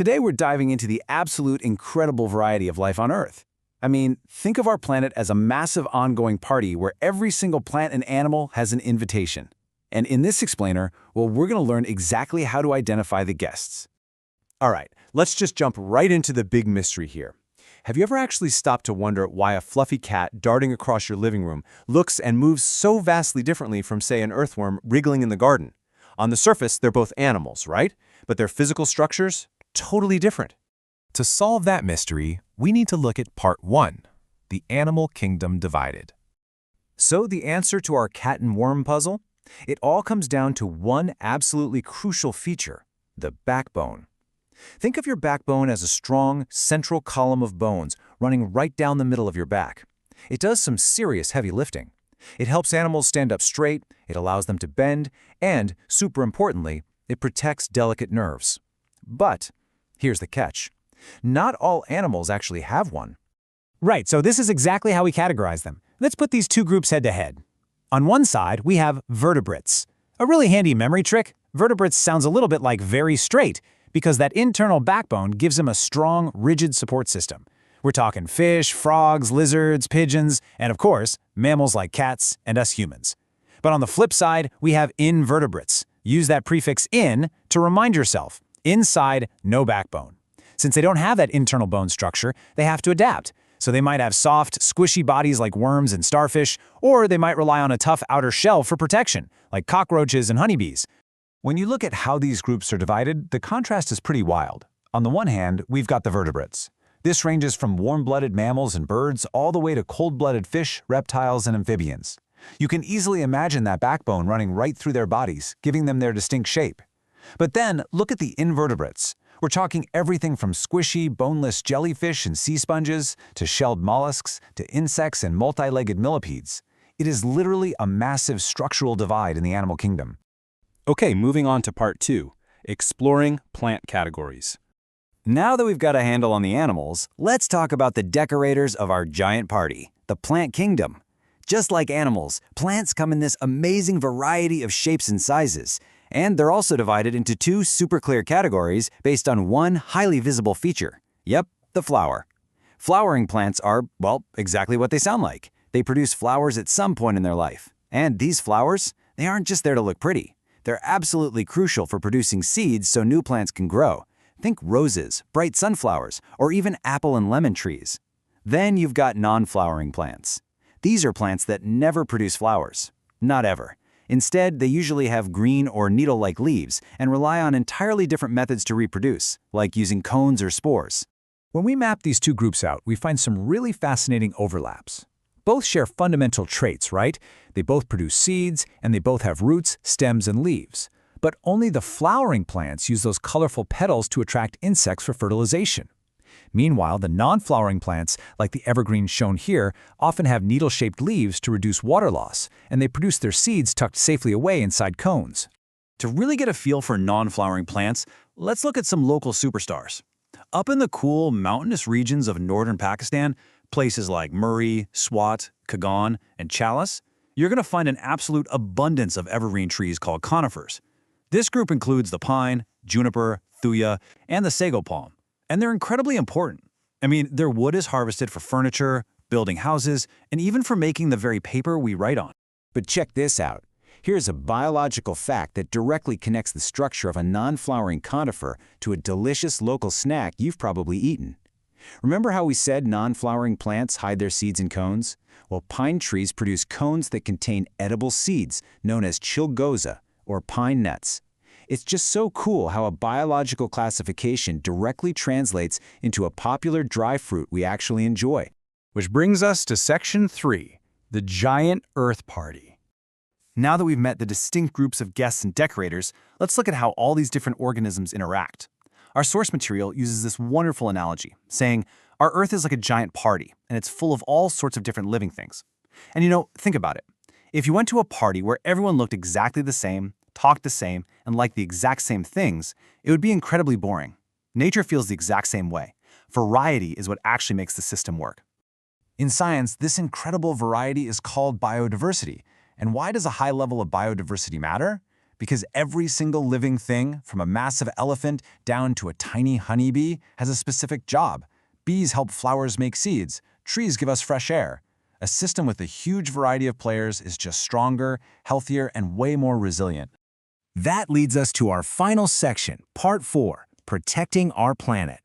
Today we're diving into the absolute incredible variety of life on Earth. I mean, think of our planet as a massive ongoing party where every single plant and animal has an invitation. And in this explainer, well, we're going to learn exactly how to identify the guests. All right, let's just jump right into the big mystery here. Have you ever actually stopped to wonder why a fluffy cat darting across your living room looks and moves so vastly differently from, say, an earthworm wriggling in the garden? On the surface, they're both animals, right? But their physical structures? Totally different. To solve that mystery, we need to look at Part 1, the Animal Kingdom Divided. So the answer to our cat and worm puzzle? It all comes down to one absolutely crucial feature, the backbone. Think of your backbone as a strong, central column of bones running right down the middle of your back. It does some serious heavy lifting. It helps animals stand up straight, it allows them to bend, and, super importantly, it protects delicate nerves. But here's the catch. Not all animals actually have one. Right, so this is exactly how we categorize them. Let's put these two groups head to head. On one side, we have vertebrates. A really handy memory trick, vertebrates sounds a little bit like very straight, because that internal backbone gives them a strong, rigid support system. We're talking fish, frogs, lizards, pigeons, and of course, mammals like cats and us humans. But on the flip side, we have invertebrates. Use that prefix in to remind yourself. Inside, no backbone. Since they don't have that internal bone structure, they have to adapt. So they might have soft, squishy bodies like worms and starfish, or they might rely on a tough outer shell for protection, like cockroaches and honeybees. When you look at how these groups are divided, the contrast is pretty wild. On the one hand, we've got the vertebrates. This ranges from warm-blooded mammals and birds all the way to cold-blooded fish, reptiles, and amphibians. You can easily imagine that backbone running right through their bodies, giving them their distinct shape. But then, look at the invertebrates. We're talking everything from squishy, boneless jellyfish and sea sponges, to shelled mollusks, to insects and multi-legged millipedes. It is literally a massive structural divide in the animal kingdom. Okay, moving on to Part 2, exploring plant categories. Now that we've got a handle on the animals, let's talk about the decorators of our giant party, the plant kingdom. Just like animals, plants come in this amazing variety of shapes and sizes, and they're also divided into two super clear categories based on one highly visible feature. Yep, the flower. Flowering plants are, well, exactly what they sound like. They produce flowers at some point in their life. And these flowers, they aren't just there to look pretty. They're absolutely crucial for producing seeds so new plants can grow. Think roses, bright sunflowers, or even apple and lemon trees. Then you've got non-flowering plants. These are plants that never produce flowers. Not ever. Instead, they usually have green or needle-like leaves and rely on entirely different methods to reproduce, like using cones or spores. When we map these two groups out, we find some really fascinating overlaps. Both share fundamental traits, right? They both produce seeds, and they both have roots, stems, and leaves. But only the flowering plants use those colorful petals to attract insects for fertilization. Meanwhile, the non-flowering plants, like the evergreen shown here, often have needle-shaped leaves to reduce water loss, and they produce their seeds tucked safely away inside cones. To really get a feel for non-flowering plants, let's look at some local superstars. Up in the cool, mountainous regions of northern Pakistan, places like Murree, Swat, Kagan, and Chalice, you're going to find an absolute abundance of evergreen trees called conifers. This group includes the pine, juniper, thuya, and the sago palm. And they're incredibly important. I mean, their wood is harvested for furniture, building houses, and even for making the very paper we write on. But check this out. Here's a biological fact that directly connects the structure of a non-flowering conifer to a delicious local snack you've probably eaten. Remember how we said non-flowering plants hide their seeds in cones? Well, pine trees produce cones that contain edible seeds known as chilgoza, or pine nuts. It's just so cool how a biological classification directly translates into a popular dry fruit we actually enjoy. Which brings us to Section 3, the giant Earth party. Now that we've met the distinct groups of guests and decorators, let's look at how all these different organisms interact. Our source material uses this wonderful analogy, saying, our Earth is like a giant party, and it's full of all sorts of different living things. And think about it. If you went to a party where everyone looked exactly the same, talked the same, and liked the exact same things, it would be incredibly boring. Nature feels the exact same way. Variety is what actually makes the system work. In science, this incredible variety is called biodiversity. And why does a high level of biodiversity matter? because every single living thing, from a massive elephant down to a tiny honeybee, has a specific job. Bees help flowers make seeds. Trees give us fresh air. A system with a huge variety of players is just stronger, healthier, and way more resilient. That leads us to our final section, Part 4, Protecting Our Planet.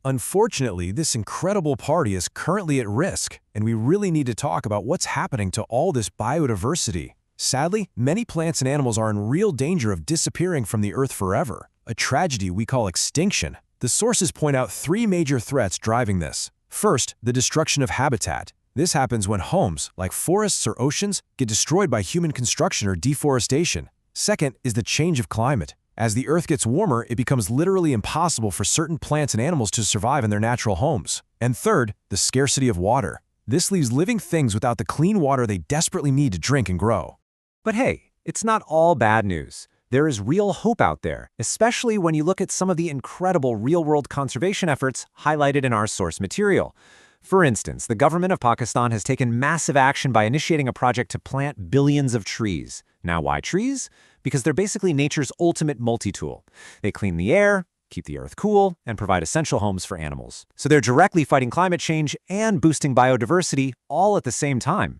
Unfortunately, this incredible party is currently at risk, and we really need to talk about what's happening to all this biodiversity. Sadly, many plants and animals are in real danger of disappearing from the Earth forever, a tragedy we call extinction. The sources point out 3 major threats driving this. First, the destruction of habitat. This happens when homes, like forests or oceans, get destroyed by human construction or deforestation. Second is the change of climate. As the Earth gets warmer, it becomes literally impossible for certain plants and animals to survive in their natural homes. And third, the scarcity of water. This leaves living things without the clean water they desperately need to drink and grow. But hey, it's not all bad news. There is real hope out there, especially when you look at some of the incredible real-world conservation efforts highlighted in our source material. For instance, the government of Pakistan has taken massive action by initiating a project to plant billions of trees. Now, why trees? Because they're basically nature's ultimate multi-tool. They clean the air, keep the earth cool, and provide essential homes for animals. So they're directly fighting climate change and boosting biodiversity all at the same time.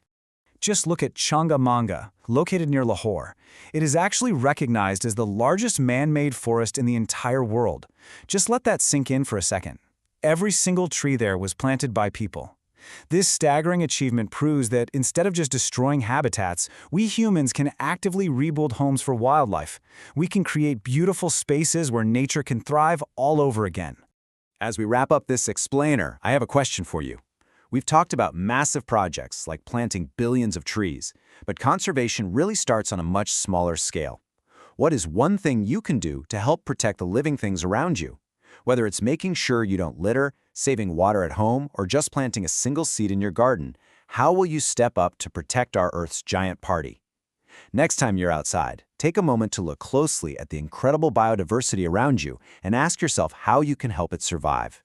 Just look at Changamanga, located near Lahore. It is actually recognized as the largest man-made forest in the entire world. Just let that sink in for a second. Every single tree there was planted by people. This staggering achievement proves that instead of just destroying habitats, we humans can actively rebuild homes for wildlife. We can create beautiful spaces where nature can thrive all over again. As we wrap up this explainer, I have a question for you. We've talked about massive projects like planting billions of trees, but conservation really starts on a much smaller scale. What is one thing you can do to help protect the living things around you? Whether it's making sure you don't litter, saving water at home, or just planting a single seed in your garden, how will you step up to protect our Earth's giant party? Next time you're outside, take a moment to look closely at the incredible biodiversity around you and ask yourself how you can help it survive.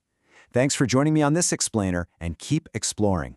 Thanks for joining me on this explainer, and keep exploring.